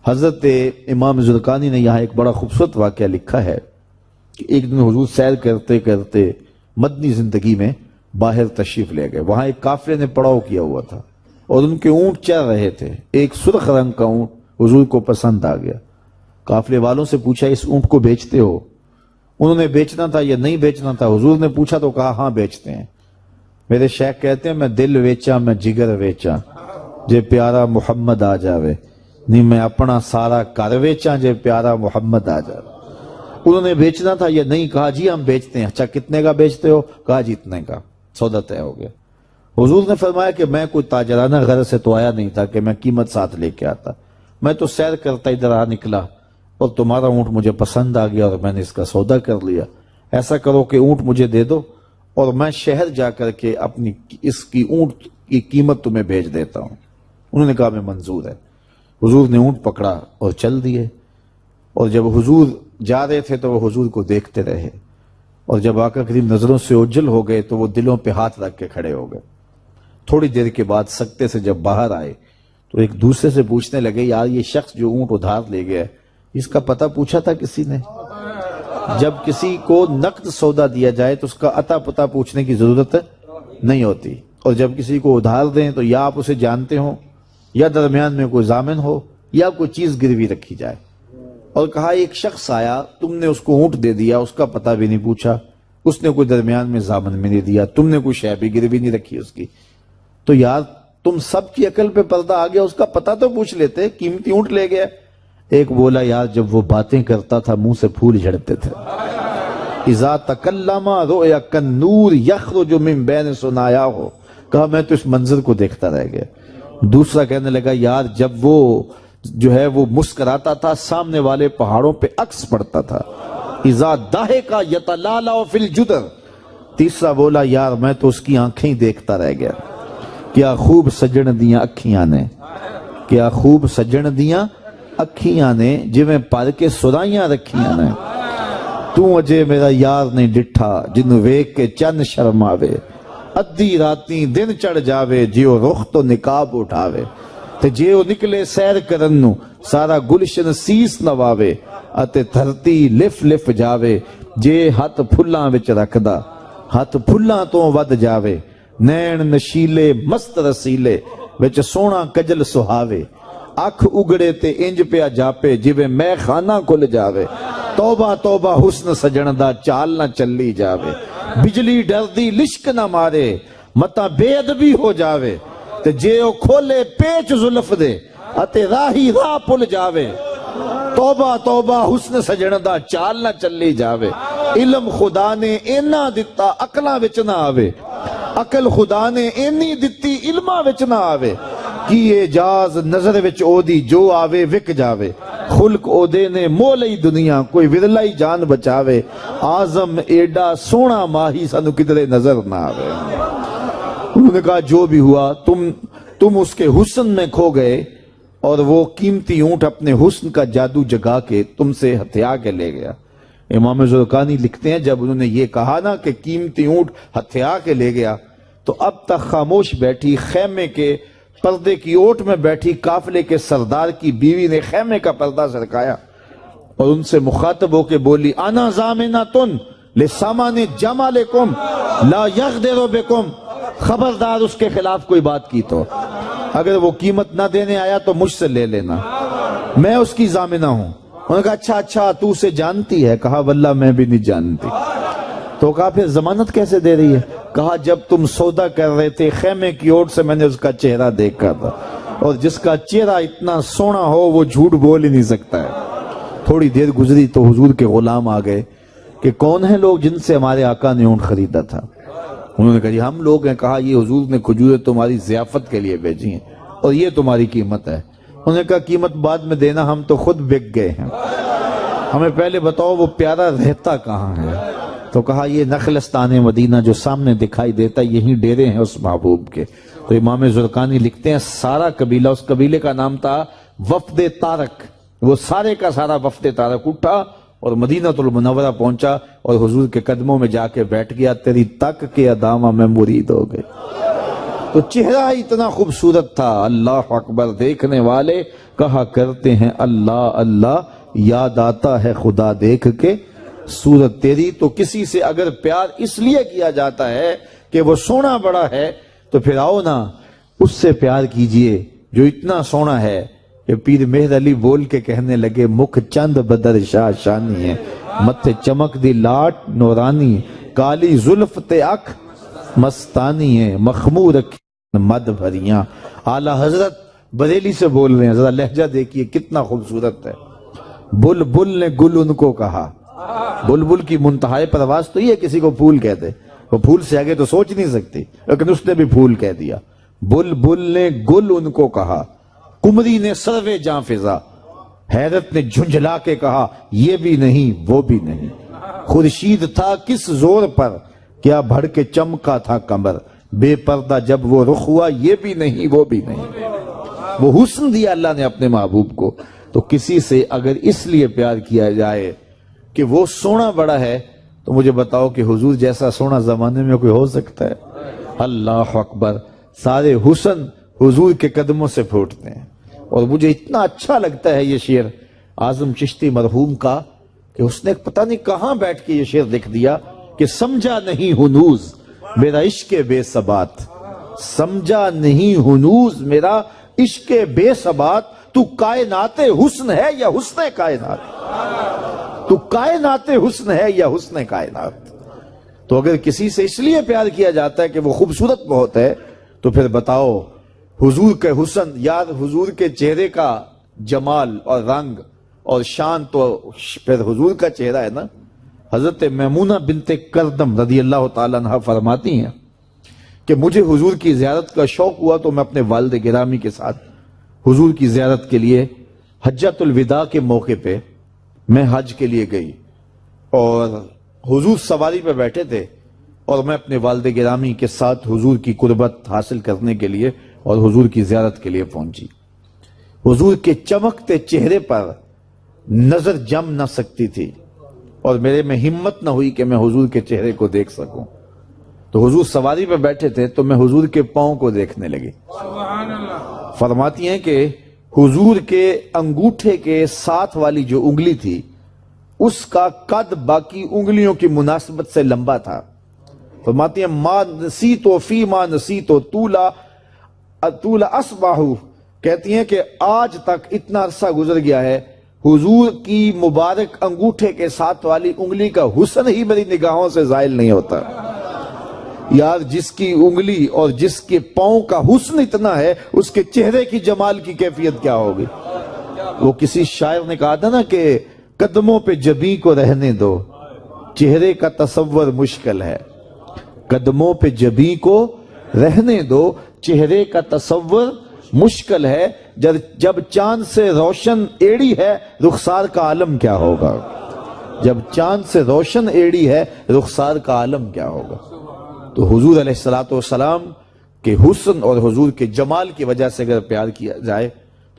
حضرت امام زرقانی نے یہاں ایک بڑا خوبصورت واقعہ لکھا ہے کہ ایک دن حضور سیر کرتے کرتے مدنی زندگی میں باہر تشریف لے گئے. وہاں ایک قافلے نے پڑاؤ کیا ہوا تھا اور ان کے اونٹ چل رہے تھے. ایک سرخ رنگ کا اونٹ حضور کو پسند آ گیا. قافلے والوں سے پوچھا اس اونٹ کو بیچتے ہو؟ انہوں نے بیچنا تھا یا نہیں بیچنا تھا. حضور نے پوچھا تو کہا ہاں بیچتے ہیں. میرے شیخ کہتے ہیں میں دل ویچا میں جگر ویچا جے پیارا محمد آ جاوے, نہیں میں اپنا سارا کر ویچا جے پیارا محمد آ جاوے. انہوں نے بیچنا تھا یا نہیں؟ کہا جی ہم بیچتے ہیں. اچھا کتنے کا بیچتے ہو؟ کہا جی اتنے کا. سودا طے ہو گیا. حضور نے فرمایا کہ میں کوئی تاجرانہ غرض سے تو آیا نہیں تھا کہ میں قیمت ساتھ لے کے آتا. میں تو سیر کرتا ادھر آ نکلا اور تمہارا اونٹ مجھے پسند آ گیا اور میں نے اس کا سودا کر لیا. ایسا کرو کہ اونٹ مجھے دے دو اور میں شہر جا کر کے اپنی اس کی اونٹ کی قیمت تمہیں بھیج دیتا ہوں. انہوں نے کہا میں منظور ہے. حضور نے اونٹ پکڑا اور چل دیے. اور جب حضور جا رہے تھے تو وہ حضور کو دیکھتے رہے اور جب آقا کریم نظروں سے اوجھل ہو گئے تو وہ دلوں پہ ہاتھ رکھ کے کھڑے ہو گئے. تھوڑی دیر کے بعد سکتے سے جب باہر آئے تو ایک دوسرے سے پوچھنے لگے یار یہ شخص جو اونٹ ادھار لے گیا اس کا پتہ پوچھا تھا کسی نے؟ جب کسی کو نقد سودا دیا جائے تو اس کا عطا پتہ پوچھنے کی ضرورت نہیں ہوتی, اور جب کسی کو ادھار دیں تو یا آپ اسے جانتے ہو یا درمیان میں کوئی ضامن ہو یا کوئی چیز گروی رکھی جائے. اور کہا ایک شخص آیا, تم نے اس کو اونٹ دے دیا, اس کا پتہ بھی نہیں پوچھا, اس نے کوئی درمیان میں ضامن میں نہیں دیا, تم نے کوئی شے بھی گروی نہیں رکھی اس کی, تو یار تم سب کی عقل پہ پردہ آ گیا, اس کا پتہ تو پوچھ لیتے, قیمتی اونٹ لے گیا. ایک بولا یار جب وہ باتیں کرتا تھا منہ سے پھول جھڑتے تھے. اذا تکلم رؤیا کالنور یخرج من بین ثنایاہ. کہا میں تو اس منظر کو دیکھتا رہ گیا. دوسرا کہنے لگا یار جب وہ جو ہے وہ مسکراتا تھا سامنے والے پہاڑوں پہ عکس پڑتا تھا. اذا ضحک یتلالع فی الجدر. تیسرا بولا یار میں تو اس کی آنکھیں ہی دیکھتا رہ گیا. کیا خوب سجن دیاں اکھیاں نے, کیا خوب سجن دیاں اکھیاں نے جویں پر کے سرائیاں رکھیاں نے. تو اجے میرا یار نہیں ڈٹھا جنوں ویکھ کے چن شرماوے. ادھی راتیں دن چڑھ جاوے جیو رخ تو نقاب اٹھاوے. تے جے او نکلے سیر کرن نو سارا گلشن سیس نواوے. اتے دھرتی لف لف جاوے جے ہاتھ پھلاں وچ رکھدا ہاتھ پھلاں تو ود جاوے. نین نشیلے مست رسیلے وچ سونا کجل سہاوے. اکھ اگڑے تے انج پیا جاپے جویں میں خانہ کھل جاوے. توبہ توبہ حسن سجن دا چال نہ چلی جاوے. بجلی ڈردی لشک نہ مارے متا بے ادبی ہو جاوے. تے جے او کھولے پیچ زلف دے اتے راہی راہ پل جاوے. توبہ توبہ حسن سجن دا چال نہ چلی جاوے. علم خدا نے اینا دتا عقلاں وچ نہ آوے. عقل خدا نے اینی دتی علماں وچ نہ آوے. کی اعجاز نظر وچ او دی جو آوے وک جاوے. خلق او دے نے مولئی دنیا کوئی ورلائی جان بچاوے. آزم ایڈا سونا ماہی سانو کدرے نظر نہ آوے. انہوں نے کہا جو بھی ہوا تم اس کے حسن میں کھو گئے اور وہ قیمتی اونٹ اپنے حسن کا جادو جگا کے تم سے ہتھیا کے لے گیا. امام زرقانی لکھتے ہیں جب انہوں نے یہ کہا نا کہ قیمتی اونٹ ہتھیا کے لے گیا تو اب تک خاموش بیٹھی خیمے کے پردے کی اوٹ میں بیٹھی قافلے کے سردار کی بیوی نے خیمے کا پردہ سرکایا اور ان سے مخاطب ہو کے بولی انا ضامنۃ لسامان جمالکم لا یغدر بکم. خبردار اس کے خلاف کوئی بات کی تو اگر وہ قیمت نہ دینے آیا تو مجھ سے لے لینا, میں اس کی ضامنہ ہوں. انہوں نے کہا اچھا تو اسے جانتی ہے؟ کہا واللہ میں بھی نہیں جانتی. تو کہا پھر ضمانت کیسے دے رہی ہے؟ کہا جب تم سودا کر رہے تھے خیمے کی اوٹ سے میں نے اس کا چہرہ دیکھا تھا, اور جس کا چہرہ اتنا سونا ہو وہ جھوٹ بول ہی نہیں سکتا ہے. تھوڑی دیر گزری تو حضور کے غلام آ گئے کہ کون ہیں لوگ جن سے ہمارے آقا نے اونٹ خریدا تھا؟ انہوں نے کہا جی ہم لوگ ہیں. کہا یہ حضور نے کھجوریں تمہاری ضیافت کے لیے بھیجی ہیں اور یہ تمہاری قیمت ہے. انہوں نے کہا قیمت بعد میں دینا, ہم تو خود بک گئے ہیں, ہمیں پہلے بتاؤ وہ پیارا رہتا کہاں ہے. تو کہا یہ نخلستان مدینہ جو سامنے دکھائی دیتا یہی ڈیرے ہیں اس محبوب کے. تو امام زرقانی لکھتے ہیں سارا قبیلہ, اس قبیلے کا نام تھا وفد طارق, وہ سارے کا سارا وفد طارق اٹھا اور مدینہ المنورہ پہنچا اور حضور کے قدموں میں جا کے بیٹھ گیا. تیری تک کے ادامہ میں مرید ہو گئے. تو چہرہ اتنا خوبصورت تھا، اللہ اکبر، دیکھنے والے کہا کرتے ہیں اللہ اللہ، یاد آتا ہے خدا دیکھ کے صورت تیری۔ تو کسی سے اگر پیار اس لیے کیا جاتا ہے کہ وہ سونا بڑا ہے، تو پھر آؤ نا اس سے پیار کیجئے جو اتنا سونا ہے کہ پیر مہر علی بول کے کہنے لگے، مکھ چند بدر شاہ شانی ہے، متھے چمک دی لاٹ نورانی، کالی زلف تے اکھ مستانی ہے، مخمور رکھی مد بھریاں۔ اعلیٰ حضرت بریلی سے بول رہے ہیں، ذرا لہجہ دیکھیے کتنا خوبصورت ہے۔ بلبل نے گل ان کو کہا، بلبل کی منتہائی پرواز تو یہ کسی کو پھول کہتے، وہ پھول سے آگے تو سوچ نہیں سکتی، لیکن اس نے بھی پھول کہہ دیا۔ بلبل نے گل ان کو کہا، کمری نے سروے جاں فضا، حیرت نے جھنجھلا کے کہا یہ بھی نہیں وہ بھی نہیں، خورشید تھا کس زور پر کیا بھڑ کے چمکا تھا کمر، بے پردہ جب وہ رخ ہوا یہ بھی نہیں وہ بھی نہیں۔ وہ حسن دیا اللہ نے اپنے محبوب کو۔ تو کسی سے اگر اس لیے پیار کیا جائے کہ وہ سونا بڑا ہے، تو مجھے بتاؤ کہ حضور جیسا سونا زمانے میں کوئی ہو سکتا ہے؟ اللہ اکبر، سارے حسن حضور کے قدموں سے پھوٹتے ہیں۔ اور مجھے اتنا اچھا لگتا ہے یہ شعر اعظم چشتی مرحوم کا کہ اس نے پتہ نہیں کہاں بیٹھ کے یہ شعر لکھ دیا کہ سمجھا نہیں ہنوز میرا عشق بے ثبات، سمجھا نہیں ہنوز میرا عشق بے ثبات، تو کائنات حسن ہے یا حسن کائنات، تو کائنات حسن ہے یا حسن کائنات۔ تو اگر کسی سے اس لیے پیار کیا جاتا ہے کہ وہ خوبصورت بہت ہے، تو پھر بتاؤ حضور کے حسن، یاد حضور کے چہرے کا جمال اور رنگ اور شان تو پھر حضور کا چہرہ ہے نا۔ حضرت میمونہ بنت کردم رضی اللہ تعالیٰ عنہ فرماتی ہیں کہ مجھے حضور کی زیارت کا شوق ہوا تو میں اپنے والد گرامی کے ساتھ حضور کی زیارت کے لیے حجۃ الوداع کے موقع پہ میں حج کے لیے گئی، اور حضور سواری پہ بیٹھے تھے اور میں اپنے والد گرامی کے ساتھ حضور کی قربت حاصل کرنے کے لیے اور حضور کی زیارت کے لیے پہنچی۔ حضور کے چمکتے چہرے پر نظر جم نہ سکتی تھی اور میرے میں ہمت نہ ہوئی کہ میں حضور کے چہرے کو دیکھ سکوں۔ تو حضور سواری پہ بیٹھے تھے تو میں حضور کے پاؤں کو دیکھنے لگی۔ فرماتی ہیں کہ حضور کے انگوٹھے کے ساتھ والی جو انگلی تھی اس کا قد باقی انگلیوں کی مناسبت سے لمبا تھا۔ فرماتی ہیں ما نسیتو فی ما نسیتو طولا اصباحو، کہتی ہیں کہ آج تک اتنا عرصہ گزر گیا ہے، حضور کی مبارک انگوٹھے کے ساتھ والی انگلی کا حسن ہی میری نگاہوں سے زائل نہیں ہوتا۔ یار جس کی انگلی اور جس کے پاؤں کا حسن اتنا ہے، اس کے چہرے کی جمال کی کیفیت کیا ہوگی؟ وہ کسی شاعر نے کہا تھا نا کہ قدموں پہ جبیں کو رہنے دو، چہرے کا تصور مشکل ہے۔ قدموں پہ جبیں کو رہنے دو، چہرے کا تصور مشکل ہے، جب چاند سے روشن ایڑی ہے رخسار کا عالم کیا ہوگا؟ جب چاند سے روشن ایڑی ہے رخسار کا عالم کیا ہوگا؟ تو حضور علیہ السلام کے حسن اور حضور کے جمال کی وجہ سے اگر پیار کیا جائے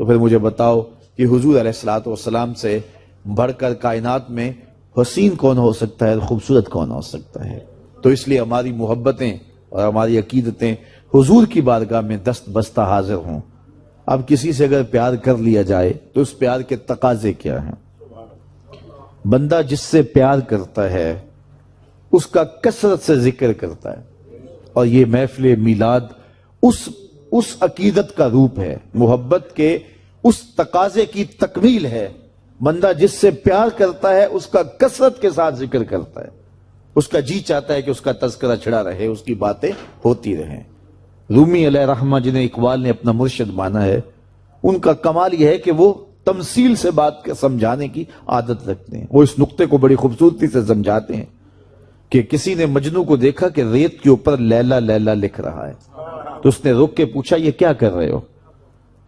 تو پھر مجھے بتاؤ کہ حضور علیہ السلام سے بڑھ کر کائنات میں حسین کون ہو سکتا ہے، خوبصورت کون ہو سکتا ہے؟ تو اس لیے ہماری محبتیں اور ہماری عقیدتیں حضور کی بارگاہ میں دست بستہ حاضر ہوں۔ اب کسی سے اگر پیار کر لیا جائے تو اس پیار کے تقاضے کیا ہیں؟ بندہ جس سے پیار کرتا ہے اس کا کثرت سے ذکر کرتا ہے، اور یہ محفل میلاد اس عقیدت کا روپ ہے، محبت کے اس تقاضے کی تکمیل ہے۔ بندہ جس سے پیار کرتا ہے اس کا کثرت کے ساتھ ذکر کرتا ہے، اس کا جی چاہتا ہے کہ اس کا تذکرہ چھڑا رہے، اس کی باتیں ہوتی رہیں۔ رومی علیہ رحمہ جنہیں اقبال نے اپنا مرشد مانا ہے، ان کا کمال یہ ہے کہ وہ تمثیل سے بات کے سمجھانے کی عادت رکھتے ہیں۔ وہ اس نقطے کو بڑی خوبصورتی سے سمجھاتے ہیں کہ کسی نے مجنو کو دیکھا کہ ریت کے اوپر لیلا لیلا لکھ رہا ہے، تو اس نے رک کے پوچھا یہ کیا کر رہے ہو؟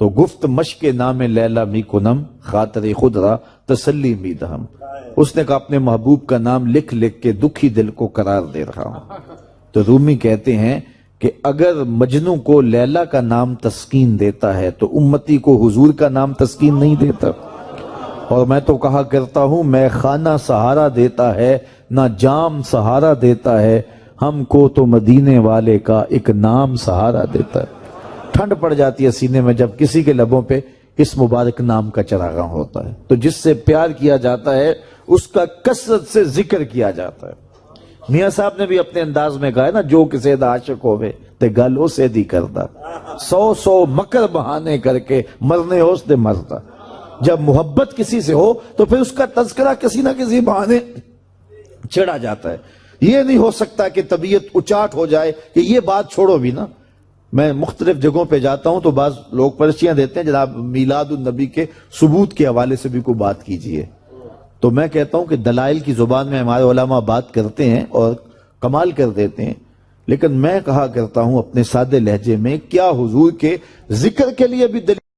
تو گفت مشق نام لیلا می کنم خاطر خود را تسلی می دہم، اس نے کہا اپنے محبوب کا نام لکھ لکھ کے دکھی دل کو قرار دے رہا ہوں۔ تو رومی کہتے ہیں کہ اگر مجنو کو لیلا کا نام تسکین دیتا ہے تو امتی کو حضور کا نام تسکین نہیں دیتا۔ اور میں تو کہا کرتا ہوں میں خانہ سہارا دیتا ہے نہ جام سہارا دیتا ہے، ہم کو تو مدینے والے کا ایک نام سہارا دیتا ہے۔ ٹھنڈ پڑ جاتی ہے سینے میں جب کسی کے لبوں پہ اس مبارک نام کا چراغاں ہوتا ہے، تو جس سے پیار کیا جاتا ہے اس کا کثرت سے ذکر کیا جاتا ہے۔ میاں صاحب نے بھی اپنے انداز میں کہا ہے نا، جو کسی دا عاشق ہوئے تے گل اسے دی کردا، 100 مکر بہانے کر کے مرنے اس دے مردا۔ جب محبت کسی سے ہو تو پھر اس کا تذکرہ کسی نہ کسی بہانے چھڑا جاتا ہے۔ یہ نہیں ہو سکتا کہ طبیعت اچاٹ ہو جائے کہ یہ بات چھوڑو بھی نا۔ میں مختلف جگہوں پہ جاتا ہوں تو بعض لوگ پرچیاں دیتے ہیں جناب میلاد النبی کے ثبوت کے حوالے سے بھی کوئی بات کیجئے، تو میں کہتا ہوں کہ دلائل کی زبان میں ہمارے علماء بات کرتے ہیں اور کمال کر دیتے ہیں، لیکن میں کہا کرتا ہوں اپنے سادے لہجے میں، کیا حضور کے ذکر کے لیے بھی دلیل